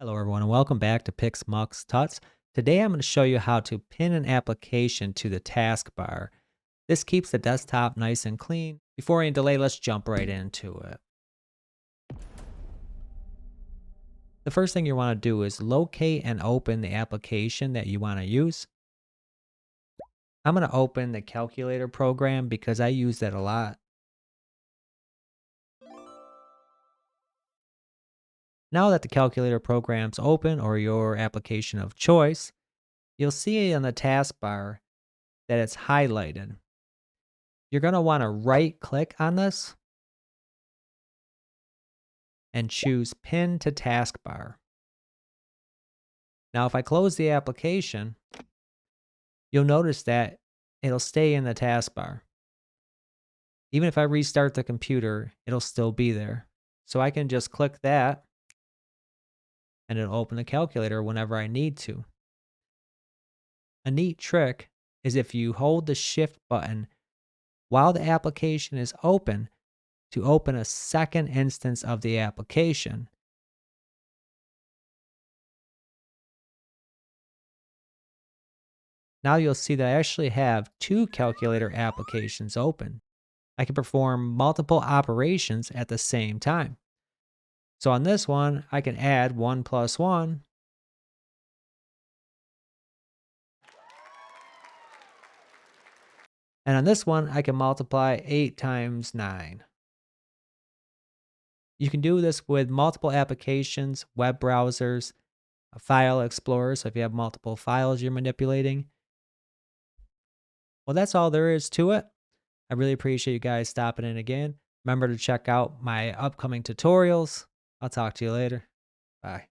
Hello everyone and welcome back to Pix Mux Tuts. Today I'm going to show you how to pin an application to the taskbar. This keeps the desktop nice and clean. Before any delay, let's jump right into it. The first thing you want to do is locate and open the application that you want to use. I'm going to open the calculator program because I use that a lot. Now that the calculator program's open or your application of choice, you'll see on the taskbar that it's highlighted. You're going to want to right click on this and choose Pin to Taskbar. Now if I close the application, you'll notice that it'll stay in the taskbar. Even if I restart the computer, it'll still be there. So I can just click that and it'll open the calculator whenever I need to. A neat trick is if you hold the Shift button while the application is open to open a second instance of the application. Now you'll see that I actually have two calculator applications open. I can perform multiple operations at the same time. So on this one, I can add 1 plus 1. And on this one, I can multiply 8 times 9. You can do this with multiple applications, web browsers, a file explorer, so if you have multiple files you're manipulating. Well, that's all there is to it. I really appreciate you guys stopping in again. Remember to check out my upcoming tutorials. I'll talk to you later. Bye.